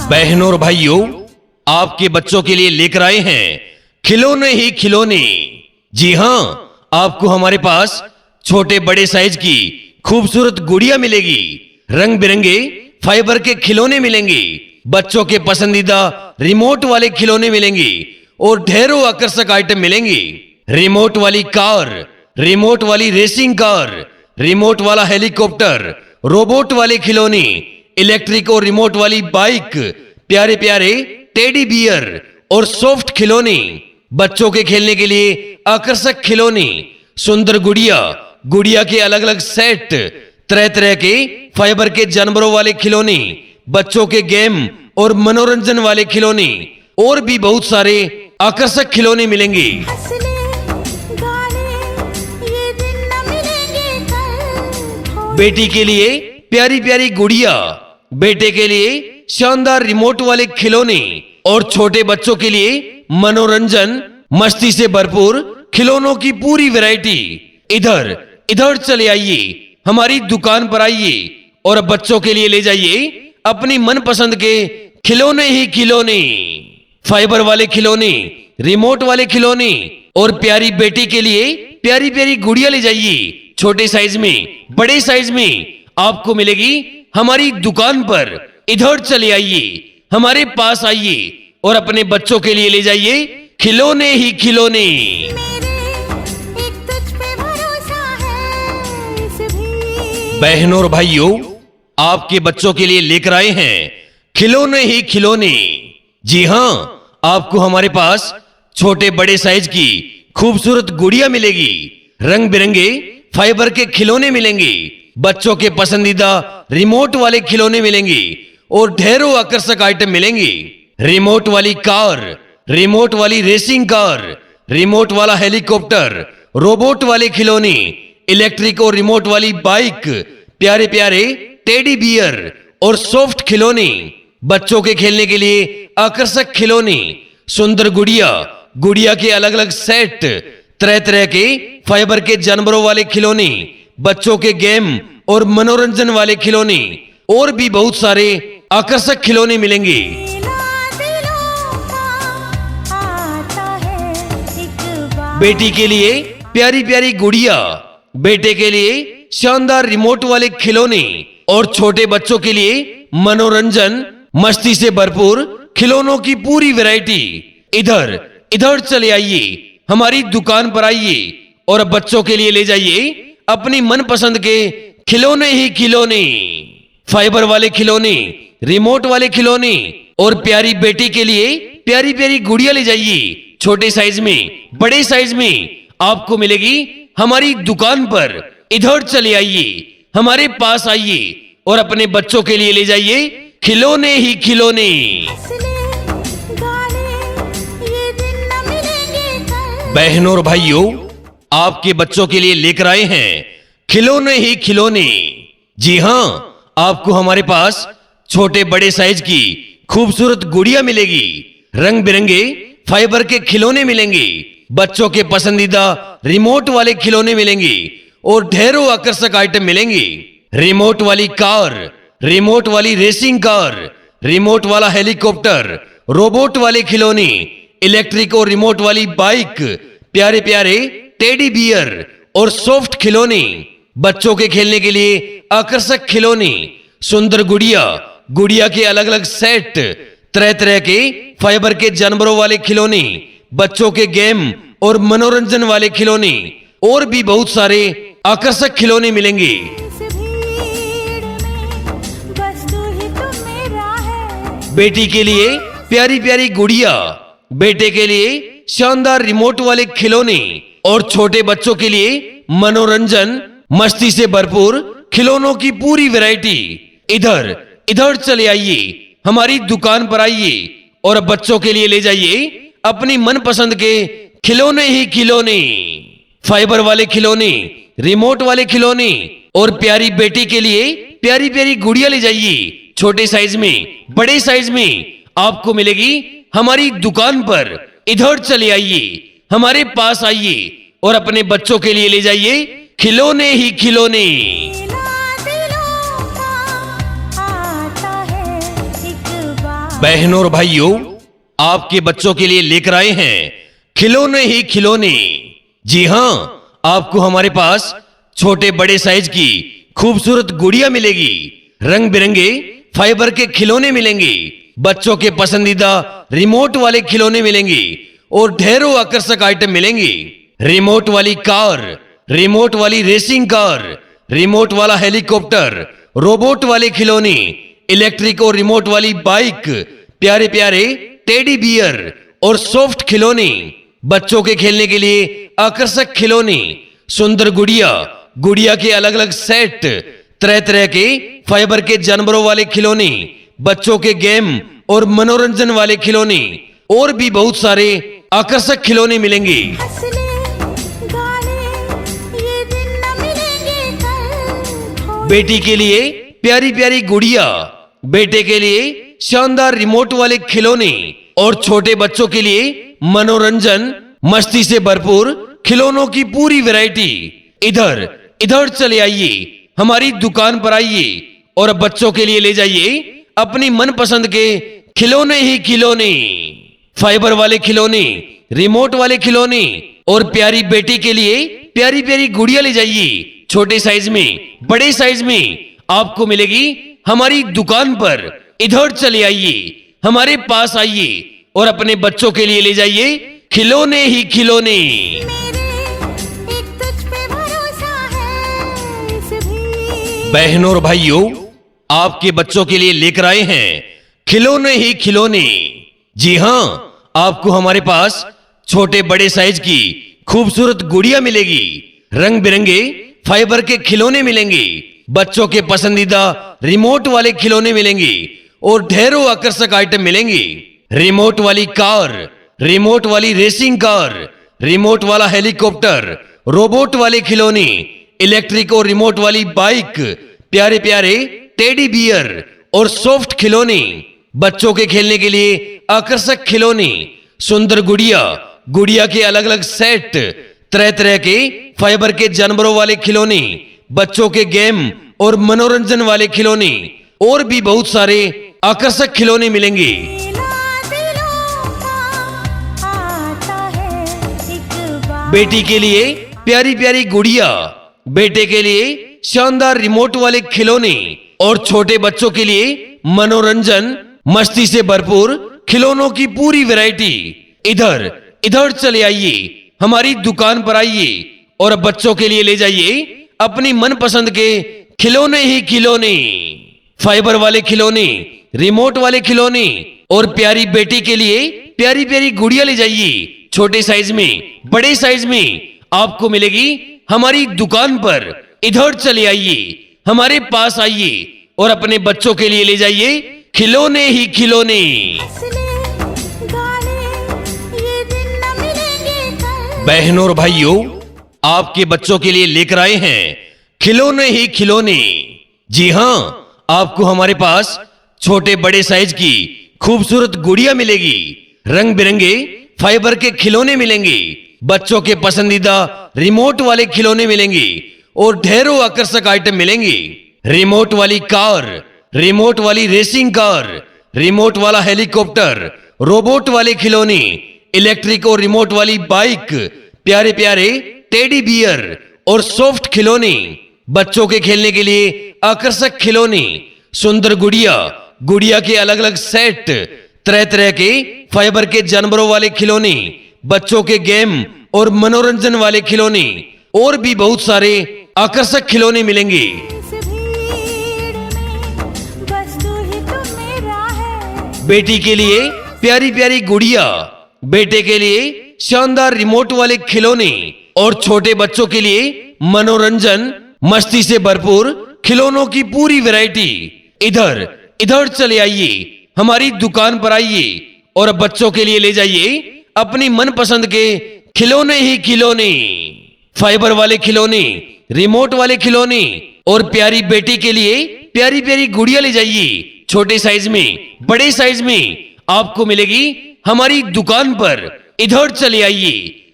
बहनों और भाइयों, आपके बच्चों के लिए लेकर आए हैं खिलौने ही खिलौने। जी हां, आपको हमारे पास छोटे बड़े साइज की खूबसूरत गुड़िया मिलेगी, रंग बिरंगे फाइबर के खिलौने मिलेंगे, बच्चों के पसंदीदा रिमोट वाले खिलौने मिलेंगे और ढेरों आकर्षक आइटम मिलेंगे। रिमोट वाली कार, रिमोट वाली रेसिंग कार, रिमोट वाला हेलीकॉप्टर, रोबोट वाले खिलौने, इलेक्ट्रिक और रिमोट वाली बाइक, प्यारे प्यारे टेडी बियर और सॉफ्ट खिलौने, बच्चों के खेलने के लिए आकर्षक खिलौने, सुंदर गुड़िया, गुड़िया के अलग अलग सेट, तरह तरह के फाइबर के जानवरों वाले खिलौने, बच्चों के गेम और मनोरंजन वाले खिलौने और भी बहुत सारे आकर्षक खिलौने मिलेंगे। बेटी के लिए प्यारी प्यारी गुड़िया, बेटे के लिए शानदार रिमोट वाले खिलौने और छोटे बच्चों के लिए मनोरंजन मस्ती से भरपूर खिलौनों की पूरी वैरायटी। इधर इधर चले आइए, हमारी दुकान पर आइए और बच्चों के लिए ले जाइए अपनी मनपसंद के खिलौने ही खिलौने। फाइबर वाले खिलौने, रिमोट वाले खिलौने और प्यारी बेटी के लिए प्यारी प्यारी गुड़िया ले जाइए। छोटे साइज में, बड़े साइज में आपको मिलेगी हमारी दुकान पर। इधर चले आइए, हमारे पास आइए और अपने बच्चों के लिए ले जाइए खिलौने ही खिलौने। बहनों और भाइयों, आपके बच्चों के लिए लेकर आए हैं खिलौने ही खिलौने। जी हां, आपको हमारे पास छोटे बड़े साइज की खूबसूरत गुड़िया मिलेगी, रंग बिरंगे फाइबर के खिलौने मिलेंगे, बच्चों के पसंदीदा रिमोट वाले खिलौने मिलेंगे और ढेरों आकर्षक आइटम मिलेंगे। रिमोट वाली कार, रिमोट वाली रेसिंग कार, रिमोट वाला हेलीकॉप्टर, रोबोट वाले खिलौने, इलेक्ट्रिक और रिमोट वाली बाइक, प्यारे प्यारे टेडी बियर और सॉफ्ट खिलौने, बच्चों के खेलने के लिए आकर्षक खिलौने, सुंदर गुड़िया, गुड़िया के अलग अलग सेट, तरह तरह के फाइबर के जानवरों वाले खिलौने, बच्चों के गेम और मनोरंजन वाले खिलौने और भी बहुत सारे आकर्षक खिलौने मिलेंगे। बेटी के लिए प्यारी प्यारी गुड़िया, बेटे के लिए शानदार रिमोट वाले खिलौने और छोटे बच्चों के लिए मनोरंजन मस्ती से भरपूर खिलौनों की पूरी वैरायटी। इधर इधर चले आइए, हमारी दुकान पर आइए और बच्चों के लिए ले जाइए अपनी मनपसंद के खिलौने ही खिलौने। फाइबर वाले खिलौने, रिमोट वाले खिलौने और प्यारी बेटी के लिए प्यारी प्यारी गुड़िया ले जाइए। छोटे साइज में, बड़े साइज में आपको मिलेगी हमारी दुकान पर। इधर चले आइए, हमारे पास आइए और अपने बच्चों के लिए ले जाइए खिलौने ही खिलौने। बहनों और भाइयों, आपके बच्चों के लिए लेकर आए हैं खिलौने ही खिलौने। जी हां, आपको हमारे पास छोटे बड़े साइज की खूबसूरत गुड़िया मिलेगी, रंग बिरंगे फाइबर के खिलौने मिलेंगे, बच्चों के पसंदीदा रिमोट वाले खिलौने मिलेंगे और ढेरों आकर्षक आइटम मिलेंगे। रिमोट वाली कार, रिमोट वाली रेसिंग कार, रिमोट वाला हेलीकॉप्टर, रोबोट वाले खिलौने, इलेक्ट्रिक और रिमोट वाली बाइक, प्यारे प्यारे टेडी बियर और सॉफ्ट खिलौने, बच्चों के खेलने के लिए आकर्षक खिलौने, सुंदर गुड़िया, गुड़िया के अलग अलग सेट, तरह तरह के फाइबर के जानवरों वाले खिलौने, बच्चों के गेम और मनोरंजन वाले खिलौने और भी बहुत सारे आकर्षक खिलौने मिलेंगे। बेटी के लिए प्यारी प्यारी गुड़िया, बेटे के लिए शानदार रिमोट वाले खिलौने और छोटे बच्चों के लिए मनोरंजन मस्ती से भरपूर खिलौनों की पूरी वैरायटी। इधर इधर चले आइए, हमारी दुकान पर आइए और बच्चों के लिए ले जाइए अपनी मनपसंद के खिलौने ही खिलौने। फाइबर वाले खिलौने, रिमोट वाले खिलौने और प्यारी बेटी के लिए प्यारी प्यारी गुड़िया ले जाइए। छोटे साइज में, बड़े साइज में आपको मिलेगी हमारी दुकान पर। इधर चले आइए, हमारे पास आइए और अपने बच्चों के लिए ले जाइए खिलौने ही खिलौने। बहनों और भाइयों, आपके बच्चों के लिए लेकर आए हैं खिलौने ही खिलौने। जी हां, आपको हमारे पास छोटे बड़े साइज की खूबसूरत गुड़िया मिलेगी। रंग बिरंगे फाइबर के खिलौने मिलेंगे, बच्चों के पसंदीदा रिमोट वाले खिलौने मिलेंगे और ढेरों आकर्षक आइटम मिलेंगे। रिमोट वाली कार, रिमोट वाली रेसिंग कार, रिमोट वाला हेलीकॉप्टर, रोबोट वाले खिलौने, इलेक्ट्रिक और रिमोट वाली बाइक, प्यारे प्यारे टेडी बियर और सॉफ्ट खिलौने, बच्चों के खेलने के लिए आकर्षक खिलौने, सुंदर गुड़िया, गुड़िया के अलग अलग सेट, तरह तरह के फाइबर के जानवरों वाले खिलौने, बच्चों के गेम और मनोरंजन वाले खिलौने और भी बहुत सारे आकर्षक खिलौने मिलेंगे। बेटी के लिए प्यारी प्यारी गुड़िया, बेटे के लिए शानदार रिमोट वाले खिलौने और छोटे बच्चों के लिए मनोरंजन मस्ती से भरपूर खिलौनों की पूरी वैरायटी। इधर इधर चले आइए, हमारी दुकान पर आइए और बच्चों के लिए ले जाइए अपनी मनपसंद के खिलौने ही खिलौने। फाइबर वाले खिलौने, रिमोट वाले खिलौने और प्यारी बेटी के लिए प्यारी प्यारी गुड़िया ले जाइए। छोटे साइज में, बड़े साइज में आपको मिलेगी हमारी दुकान पर। इधर चले आइए, हमारे पास आइए और अपने बच्चों के लिए ले जाइए खिलौने ही खिलौने। बहनों और भाइयों, आपके बच्चों के लिए लेकर आए हैं खिलौने ही खिलौने। जी हां, आपको हमारे पास छोटे बड़े साइज की खूबसूरत गुड़िया मिलेगी। रंग बिरंगे फाइबर के खिलौने मिलेंगे, बच्चों के पसंदीदा रिमोट वाले खिलौने मिलेंगे और ढेरों आकर्षक आइटम मिलेंगे। रिमोट वाली कार, रिमोट वाली रेसिंग कार, रिमोट वाला हेलीकॉप्टर, रोबोट वाले खिलौने, इलेक्ट्रिक और रिमोट वाली बाइक, प्यारे प्यारे टेडी बियर और सॉफ्ट खिलौने, बच्चों के खेलने के लिए आकर्षक खिलौने, सुंदर गुड़िया, गुड़िया के अलग अलग सेट, तरह तरह के फाइबर के जानवरों वाले खिलौने, बच्चों के गेम और मनोरंजन वाले खिलौने और भी बहुत सारे आकर्षक खिलौने मिलेंगे। बेटी के लिए प्यारी प्यारी गुड़िया, बेटे के लिए शानदार रिमोट वाले खिलौने और छोटे बच्चों के लिए मनोरंजन मस्ती से भरपूर खिलौनों की पूरी वैरायटी। इधर इधर चले आइए, हमारी दुकान पर आइए और बच्चों के लिए ले जाइए अपनी मनपसंद के खिलौने ही खिलौने। फाइबर वाले खिलौने, रिमोट वाले खिलौने और प्यारी बेटी के लिए प्यारी प्यारी गुड़िया ले जाइए। छोटे साइज में, बड़े साइज में आपको मिलेगी हमारी दुकान पर। इधर चले आइए, हमारे पास आइए और अपने बच्चों के लिए ले जाइए खिलौने ही खिलौने। बहनों और भाइयों, आपके बच्चों के लिए लेकर आए हैं खिलौने ही खिलौने। जी हां, आपको हमारे पास छोटे बड़े साइज की खूबसूरत गुड़िया मिलेगी। रंग बिरंगे फाइबर के खिलौने मिलेंगे, बच्चों के पसंदीदा रिमोट वाले खिलौने मिलेंगे और ढेरों आकर्षक आइटम मिलेंगे। रिमोट वाली कार, रिमोट वाली रेसिंग कार, रिमोट वाला हेलीकॉप्टर, रोबोट वाले खिलौने, इलेक्ट्रिक और रिमोट वाली बाइक, प्यारे प्यारे टेडी बियर और सॉफ्ट खिलौने, बच्चों के खेलने के लिए आकर्षक खिलौने, सुंदर गुड़िया, गुड़िया के अलग अलग सेट, तरह तरह के फाइबर के जानवरों वाले खिलौने, बच्चों के गेम और मनोरंजन वाले खिलौने और भी बहुत सारे आकर्षक खिलौने मिलेंगे। बेटी के लिए प्यारी प्यारी गुड़िया, बेटे के लिए शानदार रिमोट वाले खिलौने और छोटे बच्चों के लिए मनोरंजन मस्ती से भरपूर खिलौनों की पूरी वैरायटी। इधर इधर चले आइए, हमारी दुकान पर आइए और बच्चों के लिए ले जाइए अपनी मनपसंद के खिलौने ही खिलौने। फाइबर वाले खिलौने, रिमोट वाले खिलौने और प्यारी बेटी के लिए प्यारी प्यारी गुड़िया ले जाइए। छोटे साइज में, बड़े साइज में आपको मिलेगी हमारी दुकान पर। इधर चले आइए,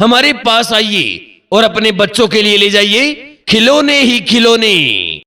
हमारे पास आइए और अपने बच्चों के लिए ले जाइए खिलौने ही खिलौने।